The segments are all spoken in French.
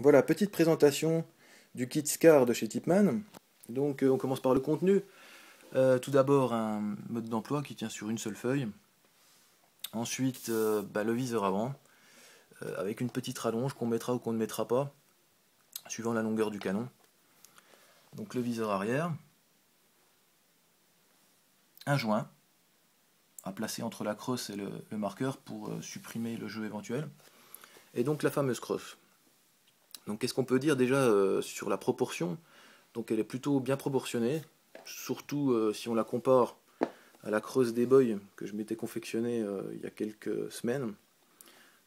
Voilà, petite présentation du kit SCAR de chez Tipman. Donc on commence par le contenu. Tout d'abord un mode d'emploi qui tient sur une seule feuille. Ensuite le viseur avant, avec une petite rallonge qu'on mettra ou qu'on ne mettra pas, suivant la longueur du canon. Donc le viseur arrière. Un joint à placer entre la crosse et le marqueur pour supprimer le jeu éventuel. Et donc la fameuse crosse. Donc qu'est-ce qu'on peut dire déjà sur la proportion? Donc elle est plutôt bien proportionnée, surtout si on la compare à la creuse des boys que je m'étais confectionné il y a quelques semaines.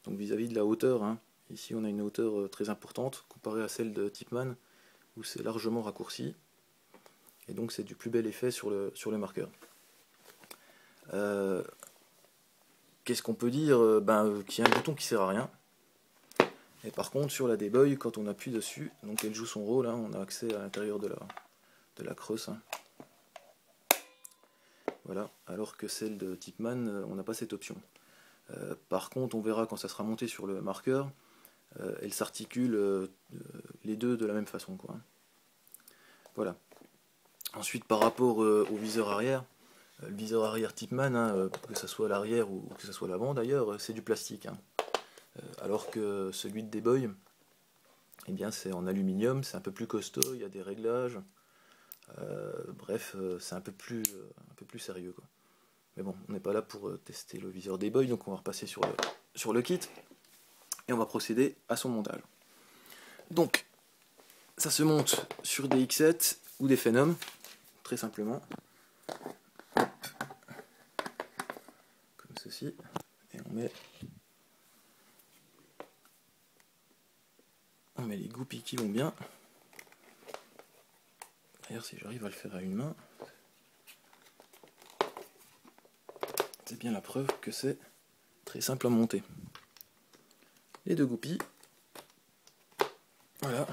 Donc vis-à-vis de la hauteur, hein. Ici on a une hauteur très importante comparée à celle de Tipman où c'est largement raccourci. Et donc c'est du plus bel effet sur le marqueur. Qu'est-ce qu'on peut dire? Qu'il y a un bouton qui sert à rien. Et par contre sur la D-Boy, quand on appuie dessus, donc elle joue son rôle, hein, on a accès à l'intérieur de la creuse. Hein. Voilà, alors que celle de Tipman, on n'a pas cette option. Par contre, on verra quand ça sera monté sur le marqueur, elle s'articule les deux de la même façon, quoi. Voilà. Ensuite, par rapport au viseur arrière, le viseur arrière Tipman, hein, que ce soit l'arrière ou que ce soit l'avant d'ailleurs, c'est du plastique. Hein. Alors que celui de D-Boy, eh bien c'est en aluminium, c'est un peu plus costaud, il y a des réglages. Bref, c'est un peu plus sérieux, quoi. Mais bon, on n'est pas là pour tester le viseur D-Boy, donc on va repasser sur le kit et on va procéder à son montage. Donc, ça se monte sur des X7 ou des Phenom, très simplement. Hop. Comme ceci. Et on met les goupilles qui vont bien. D'ailleurs, si j'arrive à le faire à une main, c'est bien la preuve que c'est très simple à monter. Les deux goupilles. Voilà.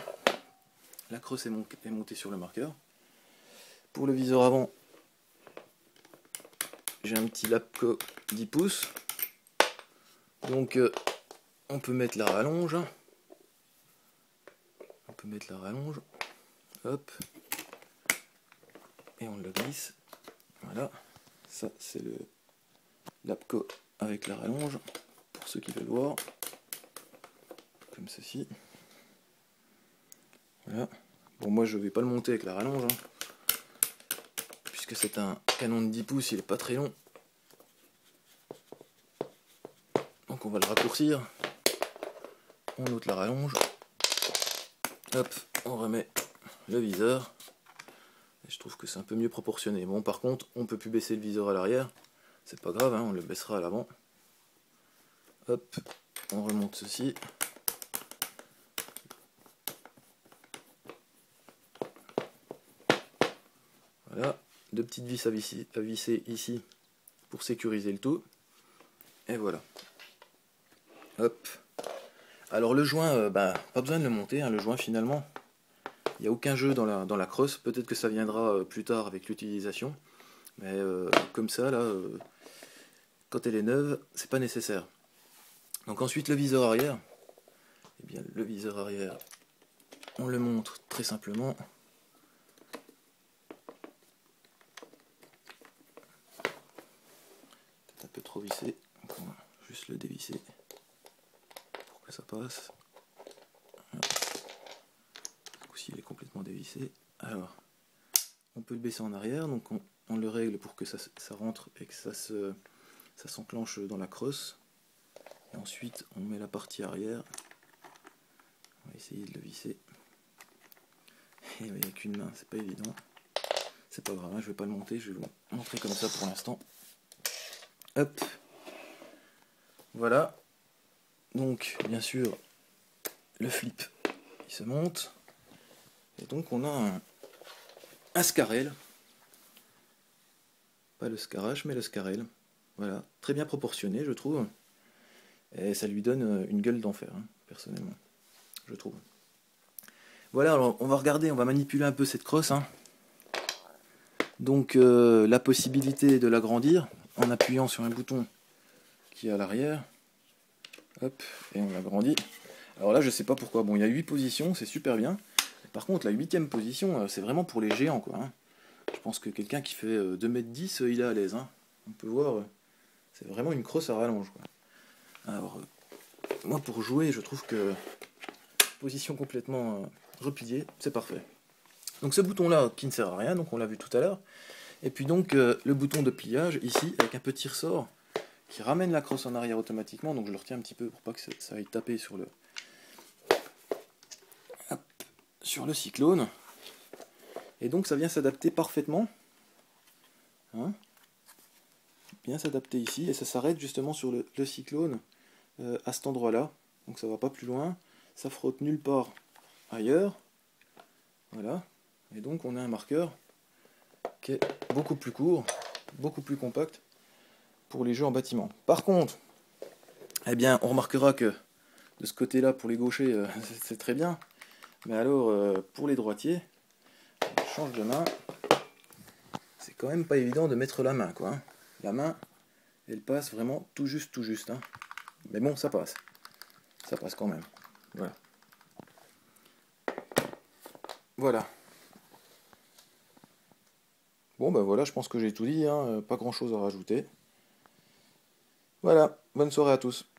La crosse est montée sur le marqueur. Pour le viseur avant, j'ai un petit Lapco 10 pouces. Donc on peut mettre la rallonge. Hop. Et on le glisse. Voilà. Ça c'est le Lapco avec la rallonge. Pour ceux qui veulent voir. Comme ceci. Voilà. Bon, moi je vais pas le monter avec la rallonge. Hein, puisque c'est un canon de 10 pouces, il est pas très long. Donc on va le raccourcir. On ôte la rallonge. Hop, on remet le viseur. Et je trouve que c'est un peu mieux proportionné. Bon, par contre, on peut plus baisser le viseur à l'arrière. C'est pas grave, hein, on le baissera à l'avant. Hop, on remonte ceci. Voilà, deux petites vis à visser ici pour sécuriser le tout. Et voilà. Hop. Alors le joint, pas besoin de le monter, hein, le joint finalement. Il n'y a aucun jeu dans la crosse, peut-être que ça viendra plus tard avec l'utilisation. Mais comme ça, là, quand elle est neuve, c'est pas nécessaire. Donc ensuite le viseur arrière. Eh bien le viseur arrière, on le montre très simplement. Peut-être un peu trop vissé, on va juste le dévisser pour que ça passe. Il est complètement dévissé. Alors, on peut le baisser en arrière, donc on le règle pour que ça rentre et que ça s'enclenche dans la crosse. Et ensuite, on met la partie arrière. On va essayer de le visser. Et il n'y a qu'une main, c'est pas évident. C'est pas grave, hein, je vais pas le monter, je vais vous montrer comme ça pour l'instant. Hop. Voilà. Donc, bien sûr, le flip, il se monte. Et donc on a un Scarel, pas le Scarache mais le Scarel, voilà, très bien proportionné je trouve, et ça lui donne une gueule d'enfer, hein, personnellement, je trouve. Voilà, alors on va regarder, on va manipuler un peu cette crosse, hein. Donc la possibilité de l'agrandir en appuyant sur un bouton qui est à l'arrière, hop, et on l'agrandit. Alors là, je sais pas pourquoi. Bon, il y a 8 positions, c'est super bien. Par contre, la huitième position, c'est vraiment pour les géants, quoi. Hein. Je pense que quelqu'un qui fait 2,10 m, il est à l'aise. Hein. On peut voir, c'est vraiment une crosse à rallonge, quoi. Alors, moi, pour jouer, je trouve que position complètement repliée, c'est parfait. Donc ce bouton-là, qui ne sert à rien, donc on l'a vu tout à l'heure. Et puis donc, le bouton de pliage, ici, avec un petit ressort, qui ramène la crosse en arrière automatiquement. Donc je le retiens un petit peu pour pas que ça aille taper sur le... Hop, sur le cyclone. Et donc ça vient s'adapter parfaitement. Hein, bien s'adapter ici. Et ça s'arrête justement sur le cyclone à cet endroit-là. Donc ça va pas plus loin. Ça frotte nulle part ailleurs. Voilà. Et donc on a un marqueur qui est beaucoup plus court, beaucoup plus compact pour les jeux en bâtiment. Par contre, eh bien, on remarquera que de ce côté-là, pour les gauchers, c'est très bien. Mais alors, pour les droitiers, on change de main. C'est quand même pas évident de mettre la main, quoi. Hein. La main, elle passe vraiment tout juste. Hein. Mais bon, ça passe. Ça passe quand même. Voilà. Voilà. Bon, ben voilà, je pense que j'ai tout dit. Hein. Pas grand-chose à rajouter. Voilà. Bonne soirée à tous.